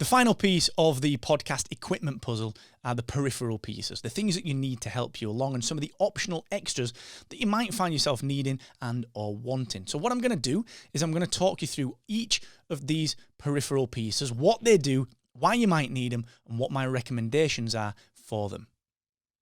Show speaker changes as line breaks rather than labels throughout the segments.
The final piece of the podcast equipment puzzle are the peripheral pieces, the things that you need to help you along, and some of the optional extras that you might find yourself needing and or wanting. So what I'm going to do is I'm going to talk you through each of these peripheral pieces, what they do, why you might need them, and what my recommendations are for them.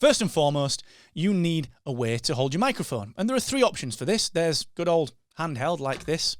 First and foremost, you need a way to hold your microphone. And there are three options for this. There's good old handheld like this.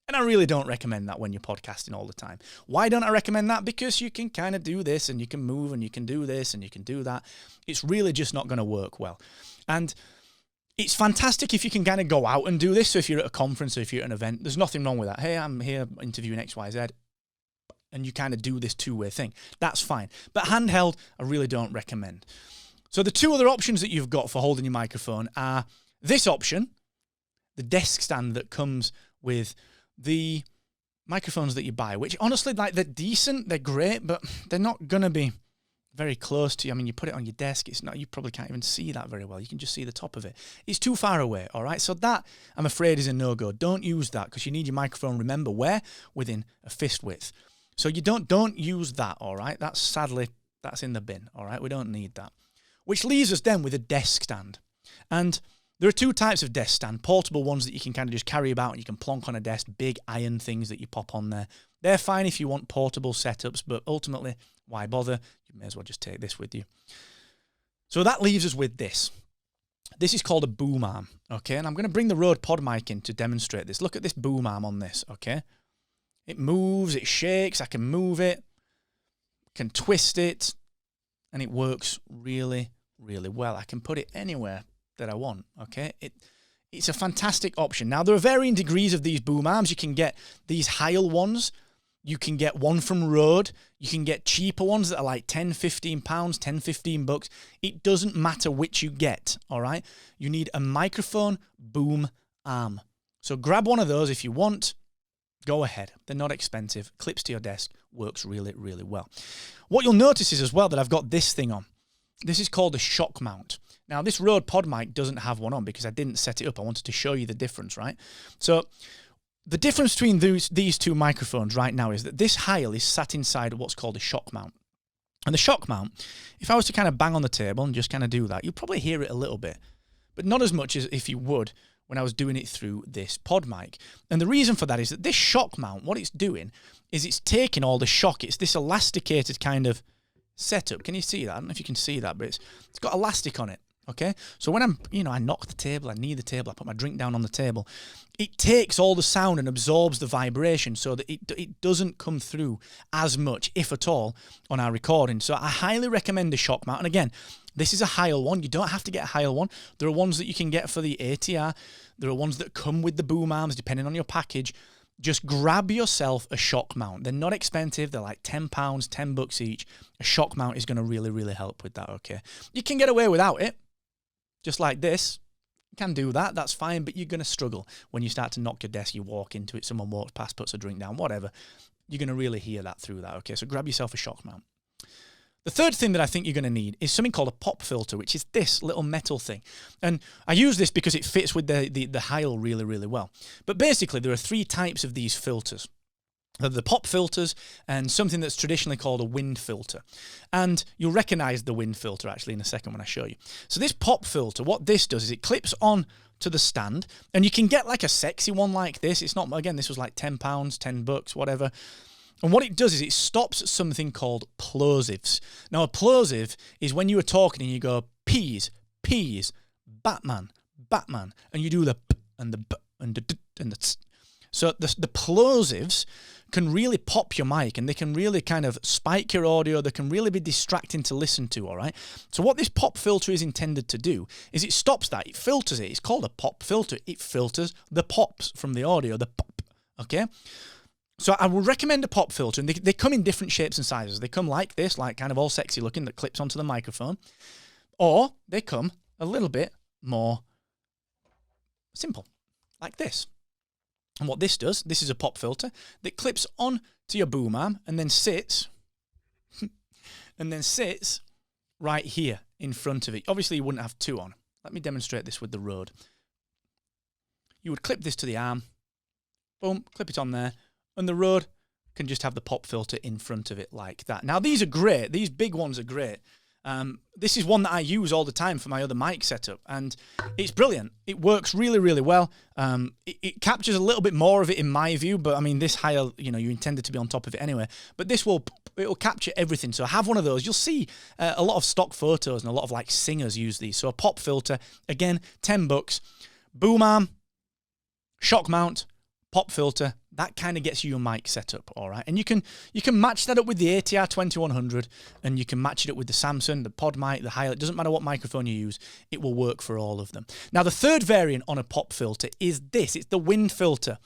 And I really don't recommend that when you're podcasting all the time. Why don't I recommend that? Because you can kind of do this and you can move and you can do this and you can do that. It's really just not going to work well. And it's fantastic if you can kind of go out and do this. So if you're at a conference or if you're at an event, there's nothing wrong with that. Hey, I'm here interviewing XYZ. And you kind of do this two-way thing. That's fine. But handheld, I really don't recommend. So the two other options that you've got for holding your microphone are this option, the desk stand that comes with the microphones that you buy, which honestly, like, they're decent, they're great, but they're not going to be very close to you. I mean, you put it on your desk, it's not, you probably can't even see that very well. You can just see the top of it. It's too far away, all right? So that, I'm afraid, is a no-go. Don't use that because you need your microphone, remember, where? Within a fist width. So you don't use that, all right? That's in the bin, all right? We don't need that. Which leaves us then with a desk stand. And there are two types of desk stand, portable ones that you can kind of just carry about and you can plonk on a desk, big iron things that you pop on there. They're fine if you want portable setups, but ultimately, why bother? You may as well just take this with you. So that leaves us with this. This is called a boom arm, okay? And I'm going to bring the Rode Pod mic in to demonstrate this. Look at this boom arm on this, okay? It moves, it shakes, I can move it, can twist it, and it works really, really well. I can put it anywhere that I want, okay? It's a fantastic option. Now, there are varying degrees of these boom arms. You can get these Heil ones. You can get one from Rode. You can get cheaper ones that are like 10, 15 pounds, 10, 15 bucks. It doesn't matter which you get, all right? You need a microphone boom arm. So grab one of those if you want. Go ahead. They're not expensive. Clips to your desk. Works really, really well. What you'll notice is as well that I've got this thing on. This is called a shock mount. Now, this Rode Pod mic doesn't have one on because I didn't set it up. I wanted to show you the difference, right? So the difference between these two microphones right now is that this Heil is sat inside what's called a shock mount. And the shock mount, if I was to kind of bang on the table and just kind of do that, you'll probably hear it a little bit, but not as much as if you would when I was doing it through this pod mic. And the reason for that is that this shock mount, what it's doing is it's taking all the shock. It's this elasticated kind of setup. Can you see that? I don't know if you can see that, but it's got elastic on it. Okay, so when I knock the table, I knee the table, I put my drink down on the table, it takes all the sound and absorbs the vibration so that it doesn't come through as much, if at all, on our recording. So I highly recommend the shock mount. And again, this is a Heil one. You don't have to get a Heil one. There are ones that you can get for the ATR. There are ones that come with the boom arms, depending on your package. Just grab yourself a shock mount. They're not expensive. They're like £10, $10 each. A shock mount is going to really, really help with that, okay? You can get away without it. Just like this, you can do that, that's fine, but you're going to struggle when you start to knock your desk, you walk into it, someone walks past, puts a drink down, whatever. You're going to really hear that through that, okay? So grab yourself a shock mount. The third thing that I think you're going to need is something called a pop filter, which is this little metal thing. And I use this because it fits with the Heil really, really well. But basically, there are three types of these filters. The pop filters and something that's traditionally called a wind filter. And you'll recognize the wind filter actually in a second when I show you. So this pop filter, what this does is it clips on to the stand, and you can get like a sexy one like this. It's not, again, this was like £10, $10, whatever. And what it does is it stops something called plosives. Now, a plosive is when you are talking and you go, peas, Batman, and you do the p and the b and the d and the t. So the plosives can really pop your mic and they can really kind of spike your audio. They can really be distracting to listen to, all right? So what this pop filter is intended to do is it stops that. It filters it. It's called a pop filter. It filters the pops from the audio, the pop, okay? So I would recommend a pop filter, and they come in different shapes and sizes. They come like this, like kind of all sexy looking, that clips onto the microphone, or they come a little bit more simple, like this. And what this does, this is a pop filter that clips on to your boom arm and then sits right here in front of it. Obviously, you wouldn't have two on. Let me demonstrate this with the Rode. You would clip this to the arm, boom, clip it on there, and the Rode can just have the pop filter in front of it like that. Now, these are great. These big ones are great. This is one that I use all the time for my other mic setup, and it's brilliant. It works really, really well. It captures a little bit more of it in my view, but I mean, this higher, you intended to be on top of it anyway, but it'll capture everything. So have one of those. You'll see a lot of stock photos and a lot of like singers use these. So a pop filter, again, $10, boom arm, shock mount, pop filter. That kind of gets you your mic set up, all right? And you can match that up with the ATR 2100, and you can match it up with the Samsung, the pod mic, the highlight. It doesn't matter what microphone you use. It will work for all of them. Now, the third variant on a pop filter is this. It's the wind filter.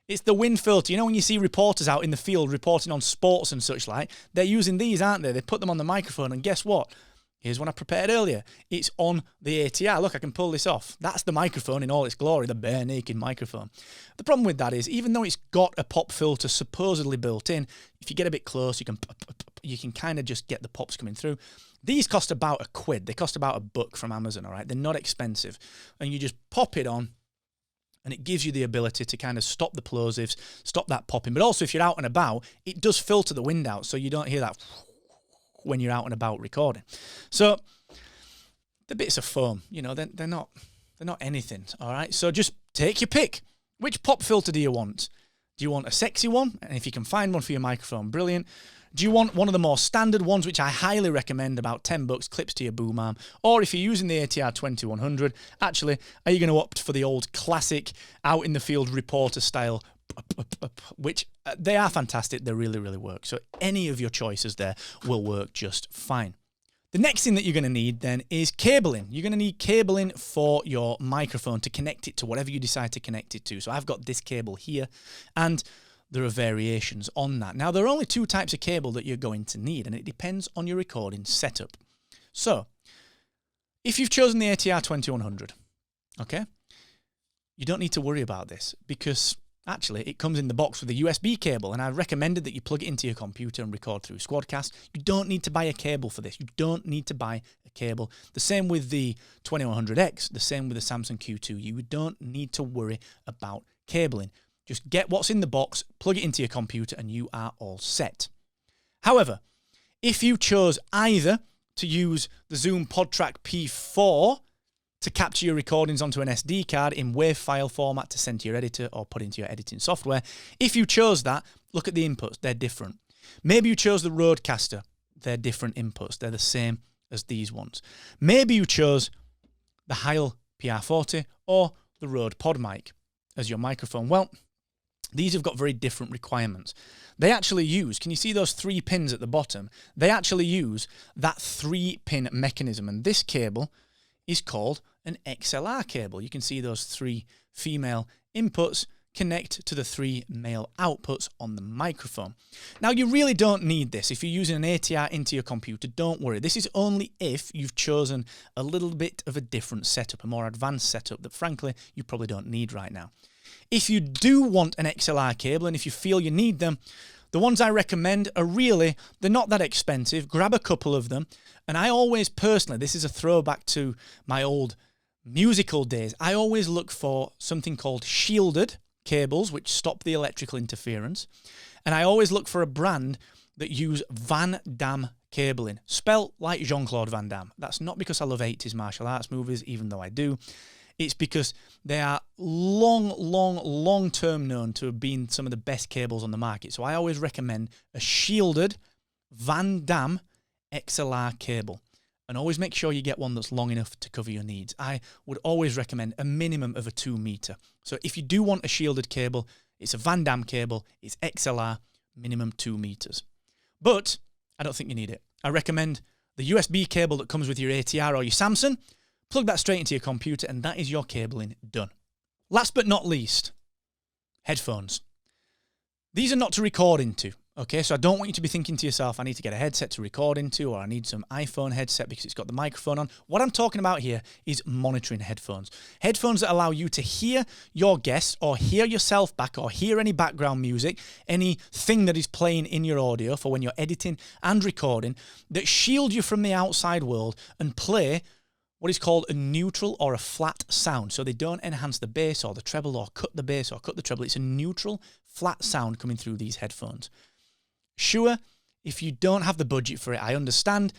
It's the wind filter. You know when you see reporters out in the field reporting on sports and such like, they're using these, aren't they? They put them on the microphone, and guess what? Here's one I prepared earlier. It's on the ATR. Look, I can pull this off. That's the microphone in all its glory, the bare naked microphone. The problem with that is, even though it's got a pop filter supposedly built in, if you get a bit close, you can kind of just get the pops coming through. These cost about £1. They cost about $1 from Amazon, all right? They're not expensive. And you just pop it on, and it gives you the ability to kind of stop the plosives, stop that popping. But also, if you're out and about, it does filter the wind out, so you don't hear that when you're out and about recording. So the bits of foam, they're not anything, all right? So just take your pick. Which pop filter do you want? Do you want a sexy one? And if you can find one for your microphone, brilliant. Do you want one of the more standard ones, which I highly recommend, about $10, clips to your boom arm? Or if you're using the ATR 2100, actually, are you going to opt for the old classic out in the field reporter style, which they are fantastic. They really, really work. So any of your choices there will work just fine. The next thing that you're going to need then is cabling. You're going to need cabling for your microphone to connect it to whatever you decide to connect it to. So I've got this cable here, and there are variations on that. Now, there are only two types of cable that you're going to need, and it depends on your recording setup. So if you've chosen the ATR 2100, okay, you don't need to worry about this, because actually, it comes in the box with a USB cable, and I recommended that you plug it into your computer and record through Squadcast. You don't need to buy a cable for this. You don't need to buy a cable. The same with the 2100X, the same with the Samsung Q2. You don't need to worry about cabling. Just get what's in the box, plug it into your computer, and you are all set. However, if you chose either to use the Zoom PodTrack P4 to capture your recordings onto an SD card in WAV file format to send to your editor or put into your editing software, if you chose that, look at the inputs. They're different. Maybe you chose the Rodecaster. They're different inputs. They're the same as these ones. Maybe you chose the Heil PR40 or the Rode PodMic as your microphone. Well, these have got very different requirements. They actually use, can you see those 3 pins at the bottom? They actually use that 3-pin mechanism, and this cable is called an XLR cable. You can see those 3 female inputs connect to the 3 male outputs on the microphone. Now, you really don't need this. If you're using an ATR into your computer, don't worry. This is only if you've chosen a little bit of a different setup, a more advanced setup that, frankly, you probably don't need right now. If you do want an XLR cable, and if you feel you need them, the ones I recommend are really, they're not that expensive. Grab a couple of them. And I always personally, this is a throwback to my old musical days, I always look for something called shielded cables, which stop the electrical interference. And I always look for a brand that use Van Damme cabling, spelt like Jean-Claude Van Damme. That's not because I love 80s martial arts movies, even though I do. It's because they are long-term known to have been some of the best cables on the market. So I always recommend a shielded Van Damme XLR cable. And always make sure you get one that's long enough to cover your needs. I would always recommend a minimum of a 2 meter. So if you do want a shielded cable, it's a Van Damme cable, it's XLR, minimum 2 meters. But I don't think you need it. I recommend the USB cable that comes with your ATR or your Samsung. Plug that straight into your computer, and that is your cabling done. Last but not least, headphones. These are not to record into, okay? So I don't want you to be thinking to yourself, I need to get a headset to record into, or I need some iPhone headset because it's got the microphone on. What I'm talking about here is monitoring headphones. Headphones that allow you to hear your guests, or hear yourself back, or hear any background music, anything that is playing in your audio for when you're editing and recording, that shield you from the outside world and play what is called a neutral or a flat sound. So they don't enhance the bass or the treble or cut the bass or cut the treble. It's a neutral, flat sound coming through these headphones. Sure, if you don't have the budget for it, I understand.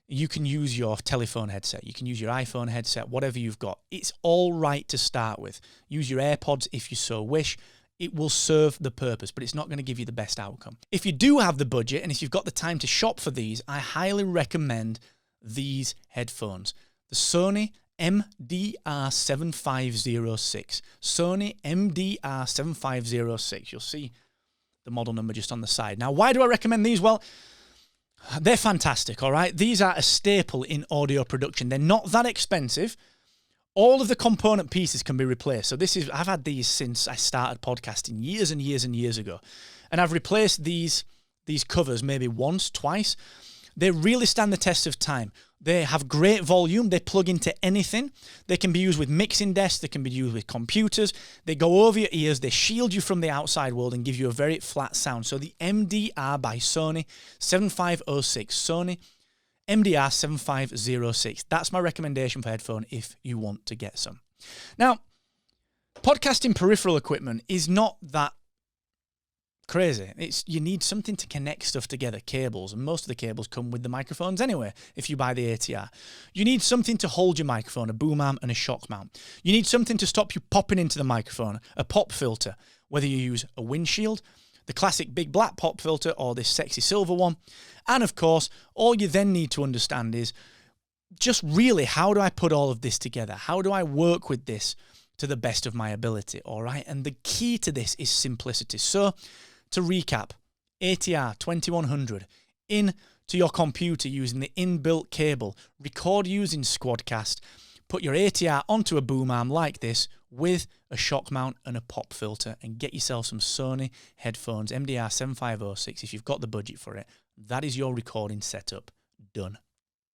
You can use your telephone headset. You can use your iPhone headset, whatever you've got. It's all right to start with. Use your AirPods if you so wish. It will serve the purpose, but it's not going to give you the best outcome. If you do have the budget and if you've got the time to shop for these, I highly recommend these headphones. The Sony MDR7506. Sony MDR7506. You'll see the model number just on the side. Now, why do I recommend these? Well, they're fantastic, all right? These are a staple in audio production. They're not that expensive. All of the component pieces can be replaced. So I've had these since I started podcasting years and years and years ago. And I've replaced these covers maybe once, twice. They really stand the test of time. They have great volume. They plug into anything. They can be used with mixing desks. They can be used with computers. They go over your ears. They shield you from the outside world and give you a very flat sound. So the MDR by Sony 7506. Sony MDR 7506. That's my recommendation for headphone if you want to get some. Now, podcasting peripheral equipment is not that crazy. You need something to connect stuff together, cables, and most of the cables come with the microphones anyway if you buy the ATR. You need something to hold your microphone, a boom arm and a shock mount. You need something to stop you popping into the microphone, a pop filter, whether you use a windshield, the classic big black pop filter, or this sexy silver one. And of course, all you then need to understand is just really, how do I put all of this together? How do I work with this to the best of my ability? All right. And the key to this is simplicity. So to recap, ATR 2100 into your computer using the inbuilt cable, record using Squadcast, put your ATR onto a boom arm like this with a shock mount and a pop filter, and get yourself some Sony headphones, MDR 7506 if you've got the budget for it. That is your recording setup done.